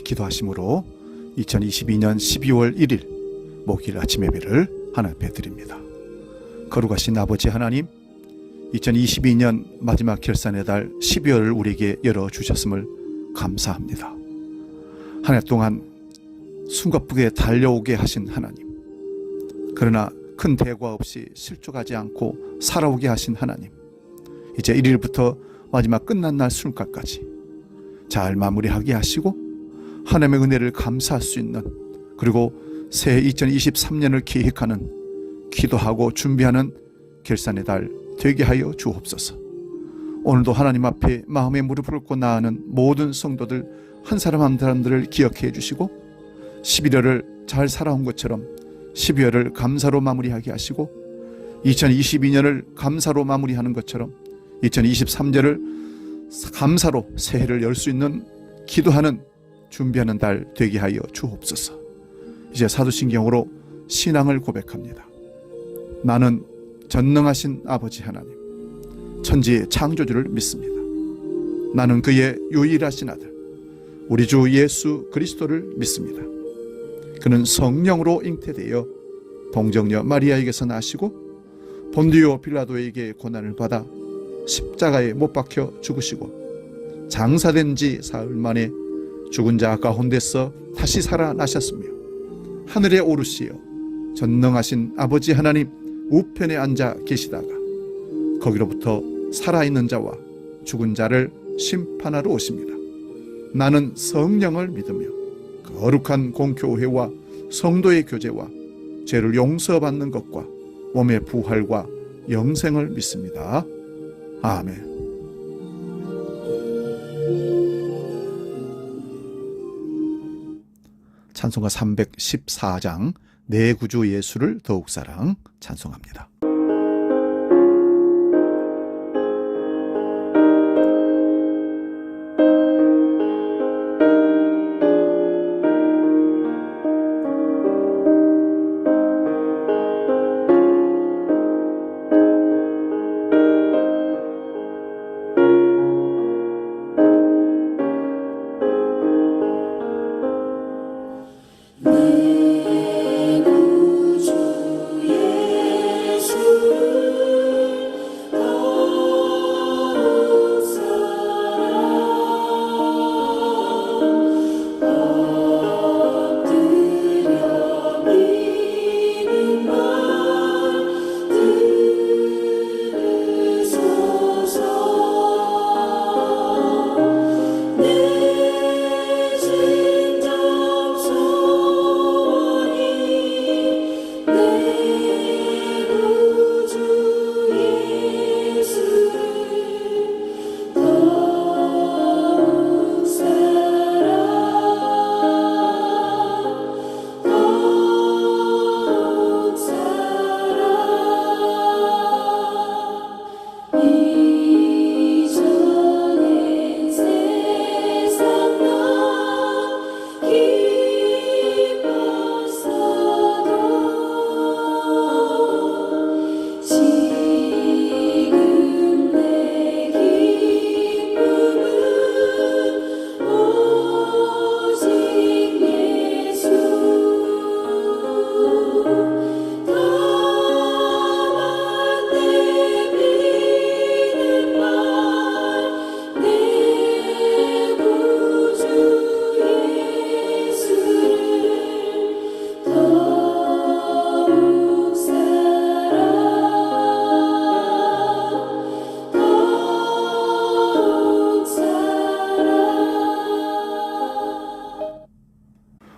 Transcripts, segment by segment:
기도하심으로 2022년 12월 1일 목요일 아침 예배를 하나님 앞에 드립니다. 거룩하신 아버지 하나님, 2022년 마지막 결산의 달 12월을 우리에게 열어주셨음을 감사합니다. 한 해 동안 숨가쁘게 달려오게 하신 하나님, 그러나 큰 대과 없이 실족하지 않고 살아오게 하신 하나님, 이제 1일부터 마지막 끝난 날 수능까지 잘 마무리하게 하시고 하나님의 은혜를 감사할 수 있는, 그리고 새해 2023년을 계획하는, 기도하고 준비하는 결산의 달 되게 하여 주옵소서. 오늘도 하나님 앞에 마음의 무릎을 꿇고 나아가는 모든 성도들 한 사람 한 사람들을 기억해 주시고, 11월을 잘 살아온 것처럼 12월을 감사로 마무리하게 하시고, 2022년을 감사로 마무리하는 것처럼 2023년을 감사로 새해를 열 수 있는, 기도하는, 준비하는 달 되게 하여 주옵소서. 이제 사도신경으로 신앙을 고백합니다. 나는 전능하신 아버지 하나님, 천지의 창조주를 믿습니다. 나는 그의 유일하신 아들 우리 주 예수 그리스도를 믿습니다. 그는 성령으로 잉태되어 동정녀 마리아에게서 나시고 본디오 빌라도에게 고난을 받아 십자가에 못 박혀 죽으시고 장사된 지 사흘 만에 죽은 자 가운데서 다시 살아나셨으며 하늘에 오르시어 전능하신 아버지 하나님 우편에 앉아 계시다가 거기로부터 살아있는 자와 죽은 자를 심판하러 오십니다. 나는 성령을 믿으며 거룩한 공교회와 성도의 교제와 죄를 용서받는 것과 몸의 부활과 영생을 믿습니다. 아멘. 찬송가 314장 내 구주 예수를 더욱 사랑 찬송합니다.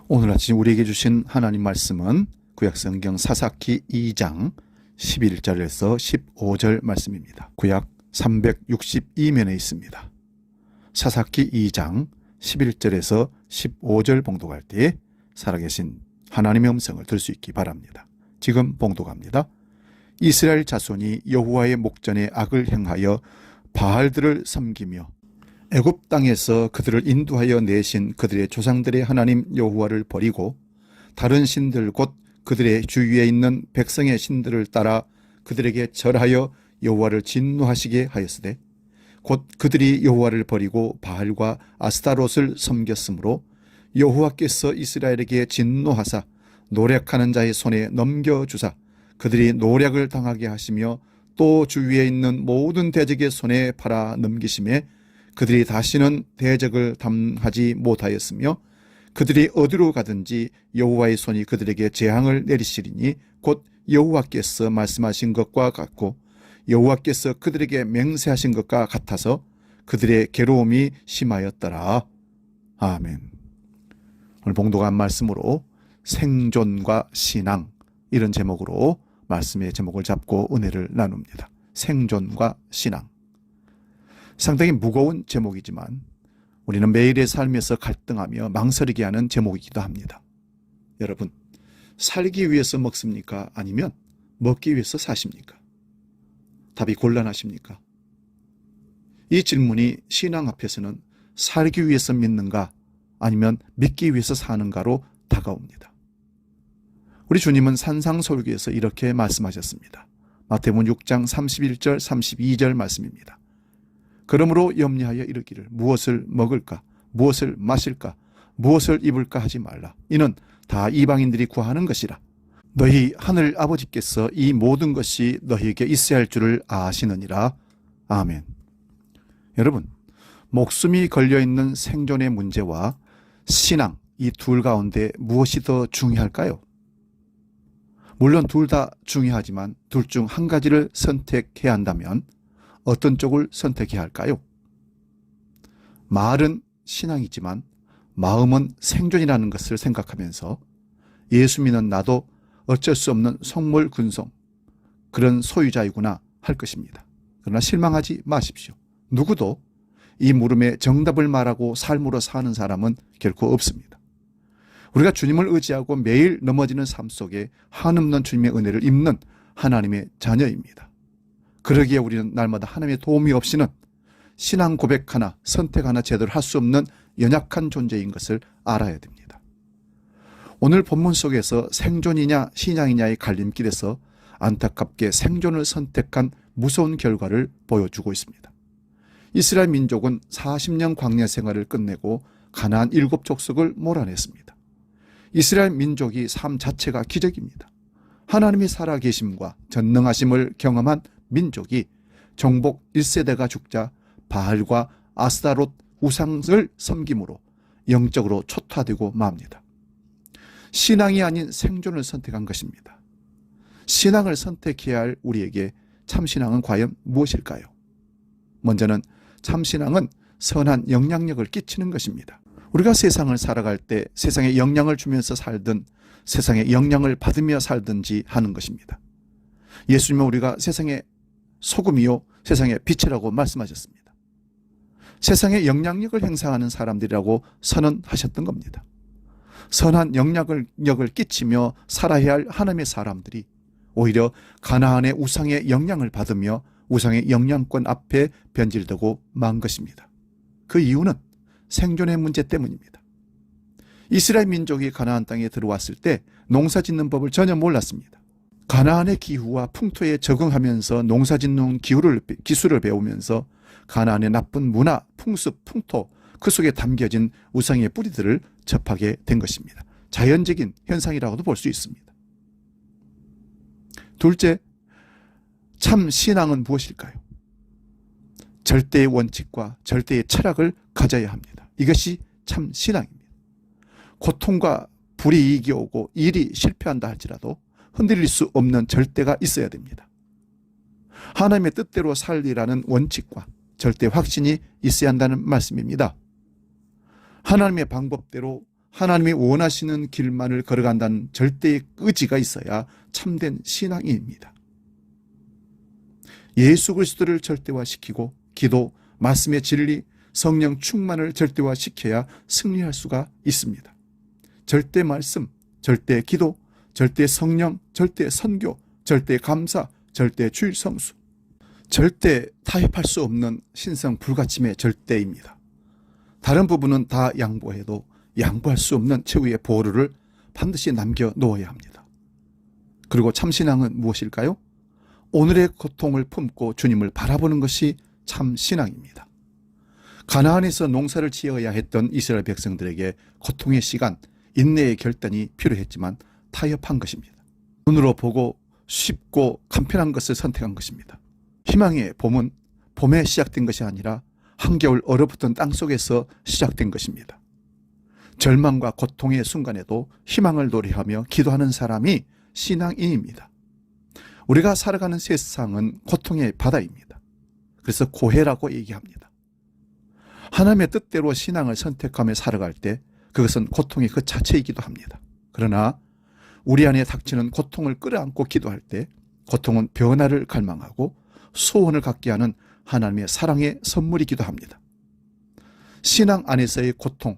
오늘 아침 우리에게 주신 하나님 말씀은 구약성경 사사기 2장 11절에서 15절 말씀입니다. 구약 362면에 있습니다. 사사기 2장 11절에서 15절 봉독할 때에 살아계신 하나님의 음성을 들을 수 있기 바랍니다. 지금 봉독합니다. 이스라엘 자손이 여호와의 목전에 악을 행하여 바알들을 섬기며 애굽 땅에서 그들을 인도하여 내신 그들의 조상들의 하나님 여호와를 버리고 다른 신들 곧 그들의 주위에 있는 백성의 신들을 따라 그들에게 절하여 여호와를 진노하시게 하였으되 곧 그들이 여호와를 버리고 바알과 아스타롯을 섬겼으므로 여호와께서 이스라엘에게 진노하사 노략하는 자의 손에 넘겨주사 그들이 노략을 당하게 하시며 또 주위에 있는 모든 대적의 손에 팔아 넘기심에 그들이 다시는 대적을 담하지 못하였으며 그들이 어디로 가든지 여호와의 손이 그들에게 재앙을 내리시리니 곧 여호와께서 말씀하신 것과 같고 여호와께서 그들에게 맹세하신 것과 같아서 그들의 괴로움이 심하였더라. 아멘. 오늘 봉독한 말씀으로 생존과 신앙, 이런 제목으로 말씀의 제목을 잡고 은혜를 나눕니다. 생존과 신앙. 상당히 무거운 제목이지만 우리는 매일의 삶에서 갈등하며 망설이게 하는 제목이기도 합니다. 여러분, 살기 위해서 먹습니까? 아니면 먹기 위해서 사십니까? 답이 곤란하십니까? 이 질문이 신앙 앞에서는 살기 위해서 믿는가 아니면 믿기 위해서 사는가로 다가옵니다. 우리 주님은 산상설교에서 이렇게 말씀하셨습니다. 마태복음 6장 31절 32절 말씀입니다. 그러므로 염려하여 이르기를 무엇을 먹을까 무엇을 마실까 무엇을 입을까 하지 말라. 이는 다 이방인들이 구하는 것이라. 너희 하늘 아버지께서 이 모든 것이 너희에게 있어야 할 줄을 아시느니라. 아멘. 여러분, 목숨이 걸려있는 생존의 문제와 신앙, 이 둘 가운데 무엇이 더 중요할까요? 물론 둘 다 중요하지만 둘 중 한 가지를 선택해야 한다면 어떤 쪽을 선택해야 할까요? 말은 신앙이지만 마음은 생존이라는 것을 생각하면서 예수 믿는 나도 어쩔 수 없는 속물근성, 그런 소유자이구나 할 것입니다. 그러나 실망하지 마십시오. 누구도 이 물음에 정답을 말하고 삶으로 사는 사람은 결코 없습니다. 우리가 주님을 의지하고 매일 넘어지는 삶 속에 한없는 주님의 은혜를 입는 하나님의 자녀입니다. 그러기에 우리는 날마다 하나님의 도움이 없이는 신앙 고백 하나, 선택 하나 제대로 할 수 없는 연약한 존재인 것을 알아야 됩니다. 오늘 본문 속에서 생존이냐 신앙이냐의 갈림길에서 안타깝게 생존을 선택한 무서운 결과를 보여주고 있습니다. 이스라엘 민족은 40년 광야 생활을 끝내고 가나안 7족속을 몰아냈습니다. 이스라엘 민족이 삶 자체가 기적입니다. 하나님이 살아계심과 전능하심을 경험한 민족이 정복 1세대가 죽자 바알과 아스타롯 우상을 섬김으로 영적으로 초토화되고 맙니다. 신앙이 아닌 생존을 선택한 것입니다. 신앙을 선택해야 할 우리에게 참신앙은 과연 무엇일까요? 먼저는 참신앙은 선한 영향력을 끼치는 것입니다. 우리가 세상을 살아갈 때 세상에 영향을 주면서 살든 세상에 영향을 받으며 살든지 하는 것입니다. 예수님은 우리가 세상의 소금이요 세상의 빛이라고 말씀하셨습니다. 세상에 영향력을 행사하는 사람들이라고 선언하셨던 겁니다. 선한 영향력을 끼치며 살아야 할 하나님의 사람들이 오히려 가나안의 우상의 영향을 받으며 우상의 영향권 앞에 변질되고 만 것입니다. 그 이유는 생존의 문제 때문입니다. 이스라엘 민족이 가나안 땅에 들어왔을 때 농사 짓는 법을 전혀 몰랐습니다. 가나안의 기후와 풍토에 적응하면서 농사 짓는 기술을 배우면서 가나안의 나쁜 문화, 풍습, 풍토 그 속에 담겨진 우상의 뿌리들을 접하게 된 것입니다. 자연적인 현상이라고도 볼 수 있습니다. 둘째, 참 신앙은 무엇일까요? 절대의 원칙과 절대의 철학을 가져야 합니다. 이것이 참 신앙입니다. 고통과 불이익이 오고 일이 실패한다 할지라도 흔들릴 수 없는 절대가 있어야 됩니다. 하나님의 뜻대로 살리라는 원칙과 절대 확신이 있어야 한다는 말씀입니다. 하나님의 방법대로 하나님이 원하시는 길만을 걸어간다는 절대의 의지가 있어야 참된 신앙입니다. 예수 그리스도를 절대화시키고 기도, 말씀의 진리, 성령 충만을 절대화시켜야 승리할 수가 있습니다. 절대 말씀, 절대 기도, 절대 성령, 절대 선교, 절대 감사, 절대 주일 성수, 절대 타협할 수 없는 신성 불가침의 절대입니다. 다른 부분은 다 양보해도 양보할 수 없는 최후의 보루를 반드시 남겨놓아야 합니다. 그리고 참신앙은 무엇일까요? 오늘의 고통을 품고 주님을 바라보는 것이 참신앙입니다. 가나안에서 농사를 지어야 했던 이스라엘 백성들에게 고통의 시간, 인내의 결단이 필요했지만 타협한 것입니다. 눈으로 보고 쉽고 간편한 것을 선택한 것입니다. 희망의 봄은 봄에 시작된 것이 아니라 한겨울 얼어붙은 땅속에서 시작된 것입니다. 절망과 고통의 순간에도 희망을 노래하며 기도하는 사람이 신앙인입니다. 우리가 살아가는 세상은 고통의 바다입니다. 그래서 고해라고 얘기합니다. 하나님의 뜻대로 신앙을 선택하며 살아갈 때 그것은 고통의 그 자체이기도 합니다. 그러나 우리 안에 닥치는 고통을 끌어안고 기도할 때 고통은 변화를 갈망하고 소원을 갖게 하는 하나님의 사랑의 선물이기도 합니다. 신앙 안에서의 고통,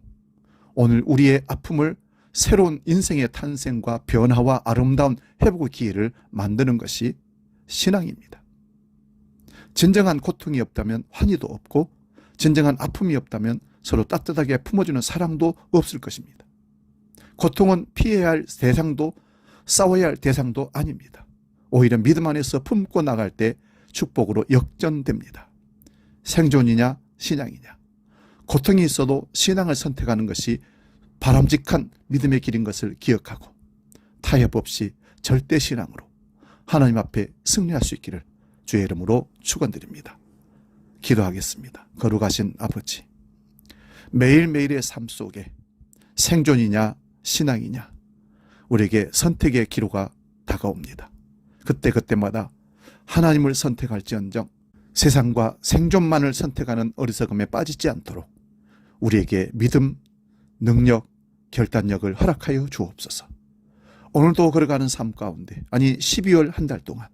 오늘 우리의 아픔을 새로운 인생의 탄생과 변화와 아름다운 회복의 기회를 만드는 것이 신앙입니다. 진정한 고통이 없다면 환희도 없고 진정한 아픔이 없다면 서로 따뜻하게 품어주는 사랑도 없을 것입니다. 고통은 피해야 할 대상도 싸워야 할 대상도 아닙니다. 오히려 믿음 안에서 품고 나갈 때 축복으로 역전됩니다. 생존이냐 신앙이냐. 고통이 있어도 신앙을 선택하는 것이 바람직한 믿음의 길인 것을 기억하고 타협 없이 절대 신앙으로 하나님 앞에 승리할 수 있기를 주의 이름으로 축원드립니다. 기도하겠습니다. 거룩하신 아버지, 매일매일의 삶 속에 생존이냐 신앙이냐 우리에게 선택의 기로가 다가옵니다. 그때그때마다 하나님을 선택할지언정 세상과 생존만을 선택하는 어리석음에 빠지지 않도록 우리에게 믿음, 능력, 결단력을 허락하여 주옵소서. 오늘도 걸어가는 삶 가운데 12월 한 달 동안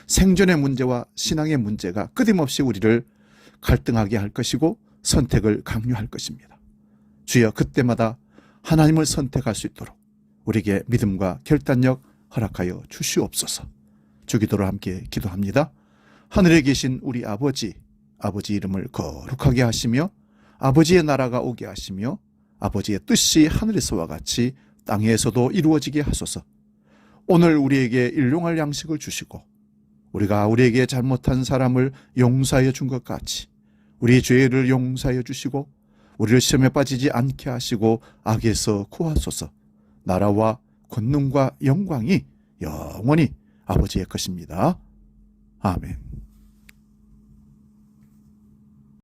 생존의 문제와 신앙의 문제가 끊임없이 우리를 갈등하게 할 것이고 선택을 강요할 것입니다. 주여 그때마다 하나님을 선택할 수 있도록 우리에게 믿음과 결단력 허락하여 주시옵소서. 주기도로 함께 기도합니다. 하늘에 계신 우리 아버지 이름을 거룩하게 하시며 아버지의 나라가 오게 하시며 아버지의 뜻이 하늘에서와 같이 땅에서도 이루어지게 하소서. 오늘 우리에게 일용할 양식을 주시고 우리가 우리에게 잘못한 사람을 용서하여 준 것 같이 우리의 죄를 용서하여 주시고 우리를 시험에 빠지지 않게 하시고 악에서 구하소서. 나라와 권능과 영광이 영원히 아버지의 것입니다. 아멘.